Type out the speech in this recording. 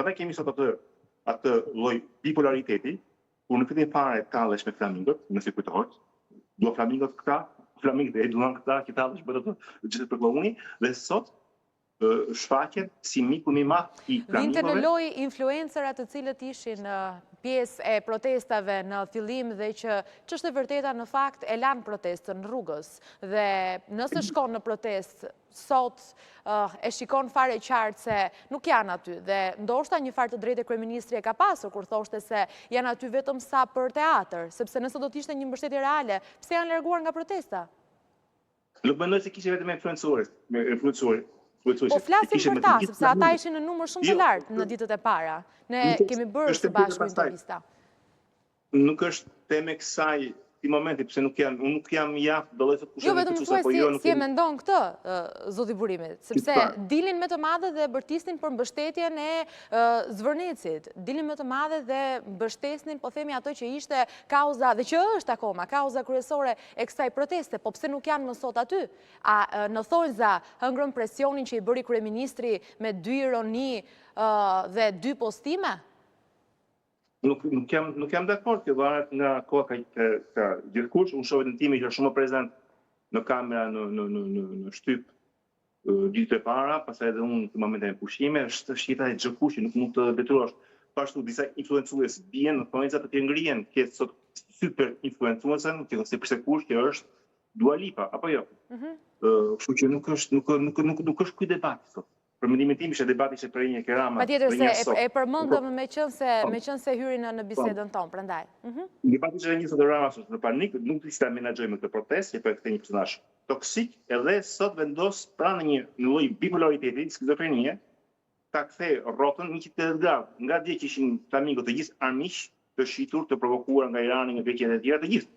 Prandaj kemi sot atë lloj bipolariteti, kur në fillim fare tallesh me flamingot, nëse kujtohet, dua flamingot këta, flamingët e duan këta, që tallesh për ato gjithë për kouni, dhe sot shfaqet si miku më i madh i flamingove. Vinte në lojë influencerat të cilët ishin pjesë e protestave në fillim dhe që ç'është e vërteta në fakt e lanë protestën rrugës. Dhe nëse shkon në protestë sot e shikon fare qartë se nuk janë aty dhe ndoshta një farë të drejtë kryeministri e ka pasur kur thoshte se janë aty vetëm sa për teatr, sepse nëse do të ishte një mbështetje reale, pse janë larguar nga protesta? Nuk mendoj se kishte vetëm influencuar. Po flasim për ta, sepse ata ishin në numër shumë të lartë në ditët e para. Ne kemi bërë së bashku intervista. Nuk është temë kësaj i momenti, pse unë nuk jam jaftë do të thotë Jo, vetëm më thuaj si e mendon këtë, zoti Burimit, sepse dilin me të madhe dhe bërtisnin për mbështetjen e Zvërnecit, dilin me të madhe dhe mbështesnin, po themi ato që ishte kauza, dhe që është akoma, kauza kryesore e kësaj proteste, po pse nuk janë më sot aty? A në thonjza hëngrën presionin që i bëri kryeministri me 2 ironi dhe 2 postime? Nuk jam dakord, kjo varet nga koha ka gjithkush, unë shoh vetëm timi që është shumë prezant në kamera në shtyp ditët e para, pastaj edhe unë në momentin e pushime, është shita e gjithkush, nuk mund të detyrosh. Pashtu disa influencues bien në thonjza të ngrihen, këtë sot super influencuesen, që sepse kush që është Dua Lipa, apo jo. Kështu që nuk është ky debat sot. Për mendimin tim ishte debati që për një Kerama. Patjetër se e përmendëm me qenë se hyri në bisedën tonë, prandaj. Debati që një sot Rama është në panik, nuk do të menaxhojmë këtë protestë, që po e kthej një personazh toksik, edhe sot vendos pranë një lloj bipolariteti, skizofrenie, ta kthej rrotën 180 gradë. Nga dje që ishin flamingët të gjithë armiq, të shitur, të provokuar nga Irani, nga Greqia dhe të tjerë, të gjithë.